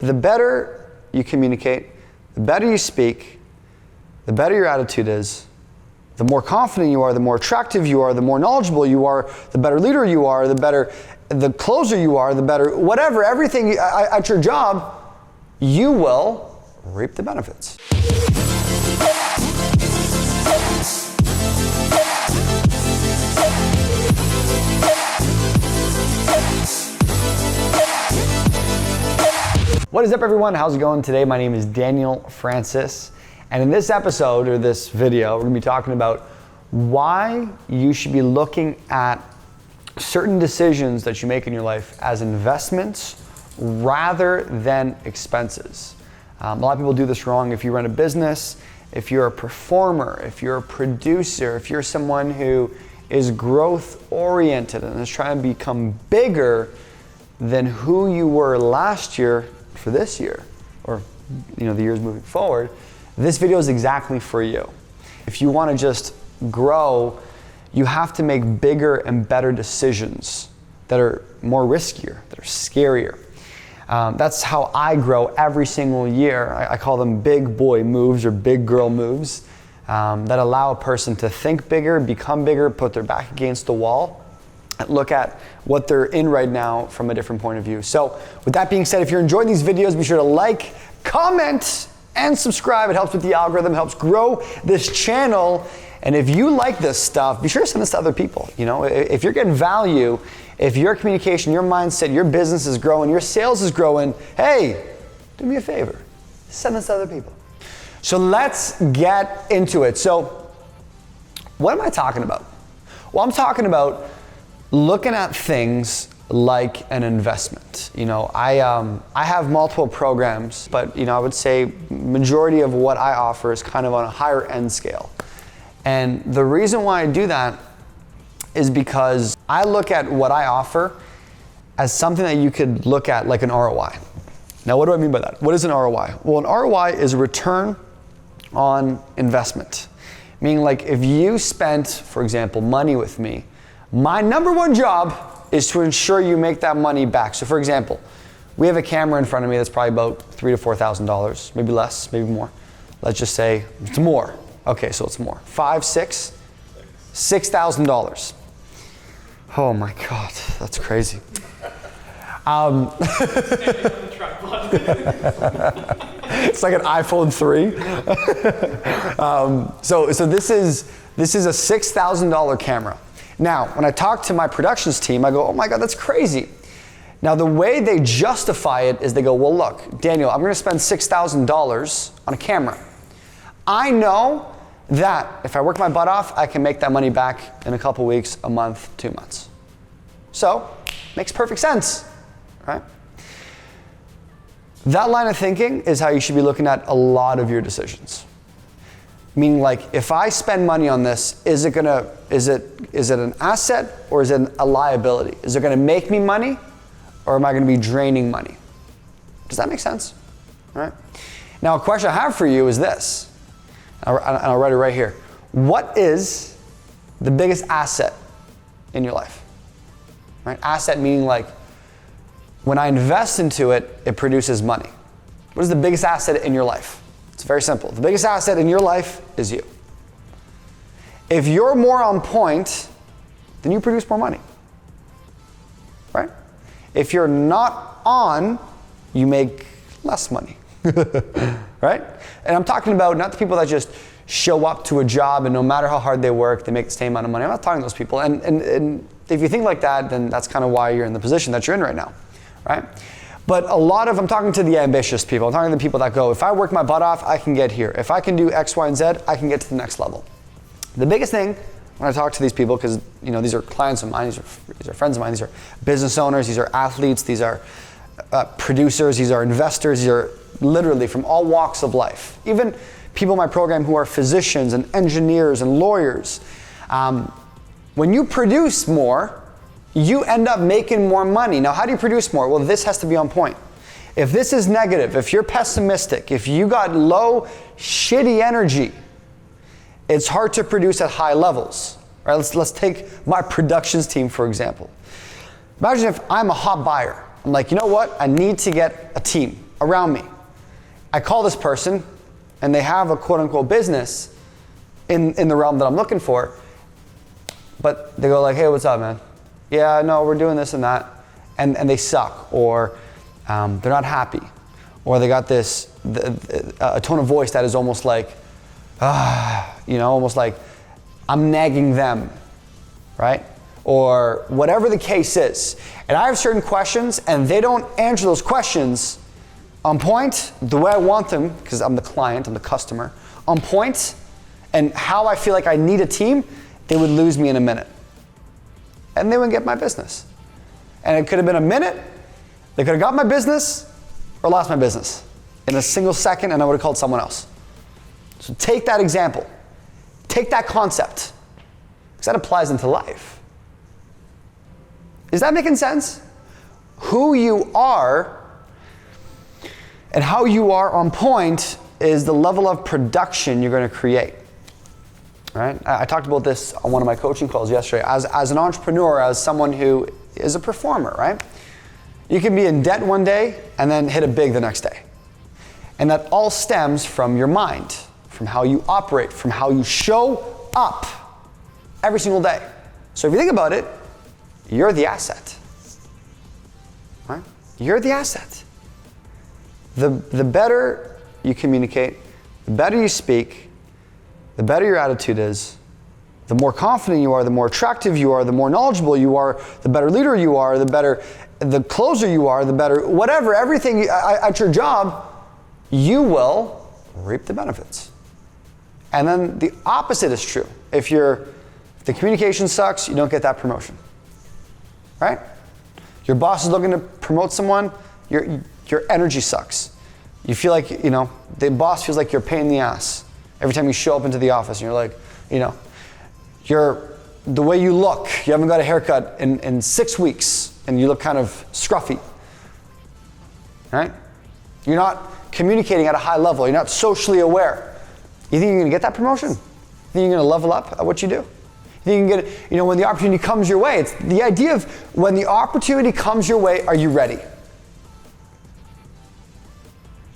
The better you communicate, the better you speak, the better your attitude is, the more confident you are, the more attractive you are, the more knowledgeable you are, the better leader you are, the closer you are, the better, whatever, everything at your job, you will reap the benefits. What is up, everyone? How's it going today? My name is Daniel Francis, and in this episode or this video, we're going to be talking about why you should be looking at certain decisions that you make in your life as investments rather than expenses. A lot of people do this wrong. If you run a business, if you're a performer, if you're a producer, if you're someone who is growth oriented and is trying to become bigger than who you were last year for this year, or the years moving forward, this video is exactly for you. If you want to just grow, you have to make bigger and better decisions that are more riskier, that are scarier. That's how I grow every single year. I call them big boy moves or big girl moves that allow a person to think bigger, become bigger, put their back against the wall, and look at what they're in right now from a different point of view. So with that being said, if you're enjoying these videos, be sure to like, comment, and subscribe. It helps with the algorithm, helps grow this channel. And if you like this stuff, be sure to send this to other people. If you're getting value, if your communication, your mindset, your business is growing, your sales is growing, hey, do me a favor, send this to other people. So let's get into it. So what am I talking about? Well, I'm talking about looking at things like an investment. I have multiple programs, but I would say majority of what I offer is kind of on a higher end scale. And the reason why I do that is because I look at what I offer as something that you could look at like an ROI. Now, what do I mean by that? What is an ROI? Well, an ROI is a return on investment. Meaning, like, if you spent, for example, money with me, my number one job is to ensure you make that money back. So for example, we have a camera in front of me that's probably about $3,000 to $4,000, maybe less, maybe more. Let's just say it's more. Okay, so it's more. $6,000. Oh my God, that's crazy. It's like an iPhone 3. So this is a $6,000 camera. Now, when I talk to my productions team, I go, oh my God, that's crazy. Now, the way they justify it is they go, well, look, Daniel, I'm going to spend $6,000 on a camera. I know that if I work my butt off, I can make that money back in a couple weeks, a month, 2 months. So, makes perfect sense, right? That line of thinking is how you should be looking at a lot of your decisions. Meaning, like, if I spend money on this, is it an asset or is it a liability? Is it gonna make me money or am I gonna be draining money? Does that make sense? All right. Now, a question I have for you is this, and I'll write it right here. What is the biggest asset in your life? Right? Asset meaning, like, when I invest into it, it produces money. What is the biggest asset in your life? It's very simple. The biggest asset in your life is you. If you're more on point, then you produce more money, right? If you're not on, you make less money, right? And I'm talking about not the people that just show up to a job and no matter how hard they work, they make the same amount of money. I'm not talking to those people. And if you think like that, then that's kind of why you're in the position that you're in right now, right? But I'm talking to the ambitious people. I'm talking to the people that go, if I work my butt off, I can get here. If I can do X, Y, and Z, I can get to the next level. The biggest thing when I talk to these people, because these are clients of mine, these are friends of mine, these are business owners, these are athletes, these are producers, these are investors, these are literally from all walks of life. Even people in my program who are physicians and engineers and lawyers. When you produce more, you end up making more money. Now, how do you produce more? Well, this has to be on point. If this is negative, if you're pessimistic, if you got low, shitty energy, it's hard to produce at high levels. Right? Let's take my productions team, for example. Imagine if I'm a hot buyer. I'm like, you know what? I need to get a team. around me. I call this person and they have a quote unquote business in the realm that I'm looking for, but they go like, hey, what's up, man? Yeah, no, we're doing this and that. And they suck, or they're not happy, or they got this, a tone of voice that is almost like, almost like I'm nagging them, right? Or whatever the case is. And I have certain questions and they don't answer those questions on point, the way I want them, because I'm the client, I'm the customer, on point, and how I feel like I need a team, they would lose me in a minute. And they wouldn't get my business. And it could have been a minute, they could have got my business, or lost my business in a single second, and I would have called someone else. So take that example, take that concept, because that applies into life. Is that making sense? Who you are and how you are on point is the level of production you're going to create. Right? I talked about this on one of my coaching calls yesterday. As an entrepreneur, as someone who is a performer, right? You can be in debt one day and then hit it big the next day. And that all stems from your mind, from how you operate, from how you show up every single day. So if you think about it, you're the asset. Right? You're the asset. The better you communicate, the better you speak, the better your attitude is, the more confident you are, the more attractive you are, the more knowledgeable you are, the better leader you are, the closer you are, the better, whatever, everything at your job, you will reap the benefits. And then the opposite is true. If the communication sucks, you don't get that promotion. Right? Your boss is looking to promote someone, your energy sucks. You feel like, the boss feels like you're a pain in the ass every time you show up into the office and you're like, the way you look, you haven't got a haircut in 6 weeks and you look kind of scruffy, right? You're not communicating at a high level. You're not socially aware. You think you're gonna get that promotion? You think you're gonna level up at what you do? You think you can get, when the opportunity comes your way, it's the idea of when the opportunity comes your way, are you ready?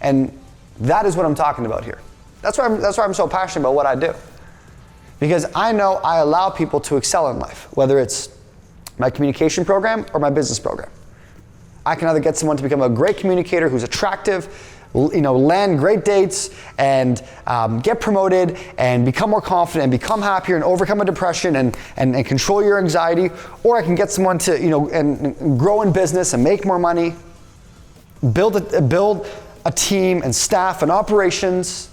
And that is what I'm talking about here. That's why I'm so passionate about what I do. Because I know I allow people to excel in life, whether it's my communication program or my business program. I can either get someone to become a great communicator who's attractive, land great dates and get promoted and become more confident and become happier and overcome a depression and control your anxiety, or I can get someone to and grow in business and make more money, build a team and staff and operations,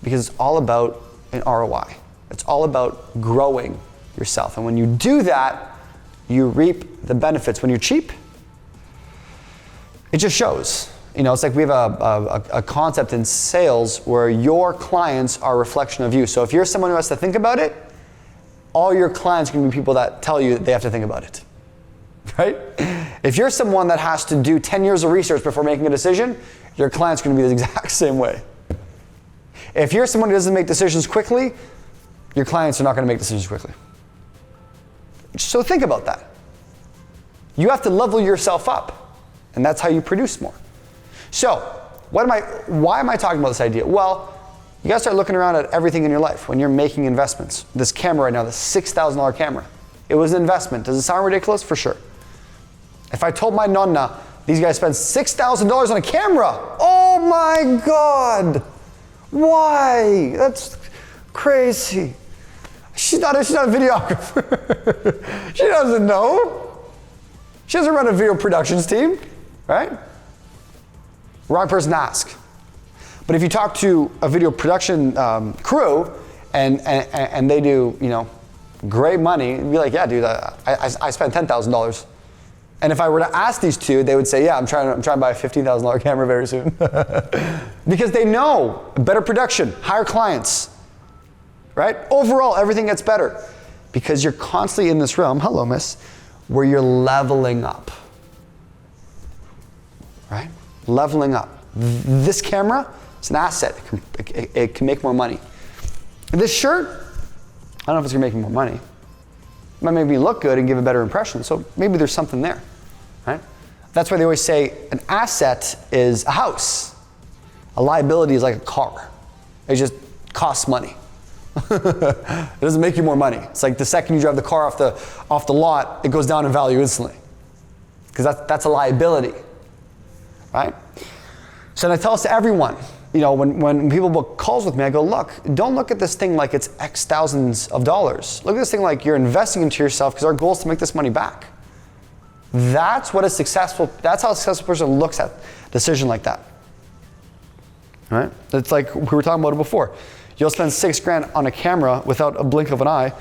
because it's all about an ROI. It's all about growing yourself. And when you do that, you reap the benefits. When you're cheap, it just shows. It's like we have a concept in sales where your clients are a reflection of you. So if you're someone who has to think about it, all your clients are going to be people that tell you that they have to think about it. Right? If you're someone that has to do 10 years of research before making a decision, your client's going to be the exact same way. If you're someone who doesn't make decisions quickly, your clients are not going to make decisions quickly. So think about that. You have to level yourself up, and that's how you produce more. So, why am I talking about this idea? Well, you got to start looking around at everything in your life when you're making investments. This camera right now, this $6,000 camera, it was an investment. Does it sound ridiculous? For sure. If I told my nonna, these guys spent $6,000 on a camera, oh my God, why? That's crazy. She's not a videographer. She doesn't know. She doesn't run a video productions team, right? Wrong person to ask. But if you talk to a video production crew and they do, great money, you'd be like, yeah, dude, I spent $10,000. And if I were to ask these two, they would say, yeah, I'm trying to buy a $15,000 camera very soon. Because they know better production, higher clients, right? Overall, everything gets better because you're constantly in this realm, hello miss, where you're leveling up, right? Leveling up. This camera, it's an asset. It can make more money. This shirt, I don't know if it's gonna make me more money. It might make me look good and give a better impression, so maybe there's something there, right? That's why they always say an asset is a house. A liability is like a car. It just costs money. It doesn't make you more money. It's like the second you drive the car off the lot, it goes down in value instantly. Because that's a liability, right? So I tell this to everyone, when people book calls with me, I go, look, don't look at this thing like it's X thousands of dollars. Look at this thing like you're investing into yourself because our goal is to make this money back. That's how a successful person looks at a decision like that. Right? It's like we were talking about it before. You'll spend $6,000 on a camera without a blink of an eye,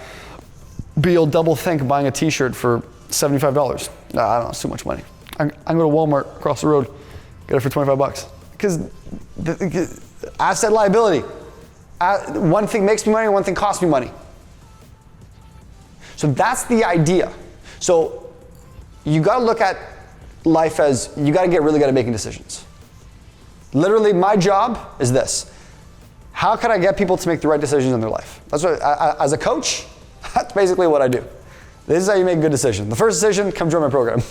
but you'll double think buying a t-shirt for $75. No, I don't know, it's too much money. I'm going to Walmart across the road, get it for $25. Because asset liability. One thing makes me money, one thing costs me money. So that's the idea. So you got to look at life as you got to get really good at making decisions. Literally, my job is this. How can I get people to make the right decisions in their life? That's what, as a coach, that's basically what I do. This is how you make a good decision. The first decision, come join my program.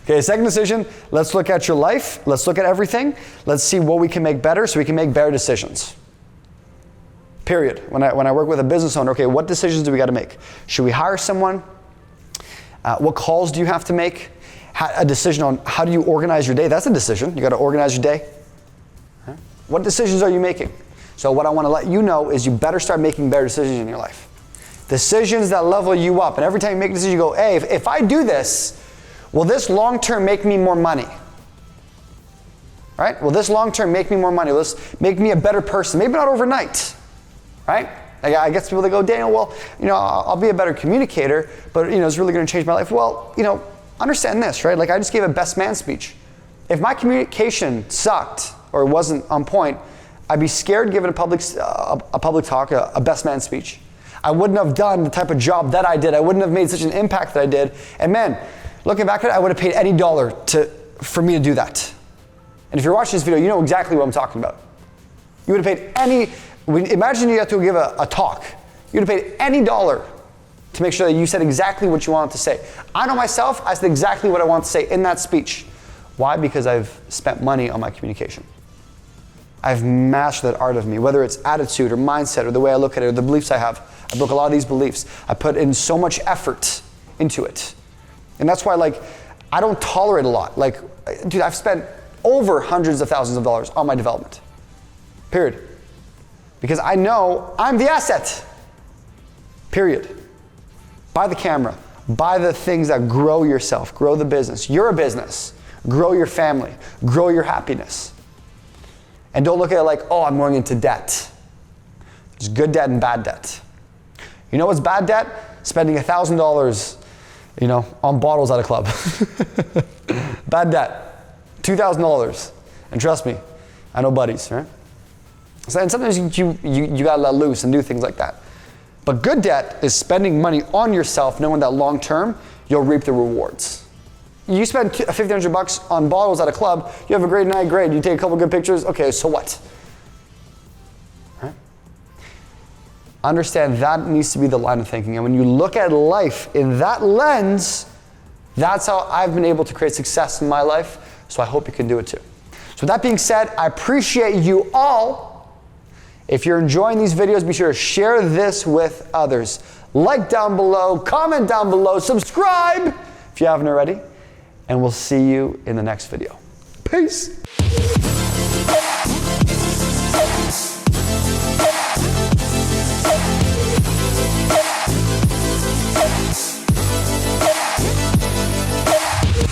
Okay, second decision, let's look at your life. Let's look at everything. Let's see what we can make better so we can make better decisions. Period. When I work with a business owner, okay, what decisions do we got to make? Should we hire someone? What calls do you have to make? A decision on how do you organize your day. That's a decision. You got to organize your day. What decisions are you making? So what I want to let you know is you better start making better decisions in your life. Decisions that level you up. And every time you make a decision, you go, hey, if I do this, will this long-term make me more money? Right? Will this long-term make me more money? Will this make me a better person? Maybe not overnight. Right? I guess people, they go, Daniel, well, I'll be a better communicator, but, it's really going to change my life. Well, understand this, right? Like I just gave a best man speech. If my communication sucked or wasn't on point, I'd be scared giving a public talk, a best man speech. I wouldn't have done the type of job that I did. I wouldn't have made such an impact that I did. And man, looking back at it, I would have paid any dollar for me to do that. And if you're watching this video, you know exactly what I'm talking about. You would have paid imagine you had to give a talk. You would have paid any dollar to make sure that you said exactly what you wanted to say. I know myself, I said exactly what I want to say in that speech. Why? Because I've spent money on my communication. I've mastered that art of me, whether it's attitude or mindset or the way I look at it or the beliefs I have. I broke a lot of these beliefs. I put in so much effort into it. And that's why, I don't tolerate a lot. Dude, I've spent over hundreds of thousands of dollars on my development. Period. Because I know I'm the asset. Period. Buy the camera. Buy the things that grow yourself, grow the business. You're a business. Grow your family. Grow your happiness. And don't look at it like, oh, I'm going into debt. There's good debt and bad debt. You know what's bad debt? Spending $1,000, on bottles at a club. Bad debt. $2,000. And trust me, I know buddies, right? And sometimes you gotta let loose and do things like that. But good debt is spending money on yourself, knowing that long term, you'll reap the rewards. You spend $1,500 on bottles at a club, you have a great night, great. You take a couple good pictures, okay, so what? Right? Understand that needs to be the line of thinking. And when you look at life in that lens, that's how I've been able to create success in my life. So I hope you can do it too. So with that being said, I appreciate you all. If you're enjoying these videos, be sure to share this with others. Like down below, comment down below, subscribe if you haven't already. And we'll see you in the next video. Peace.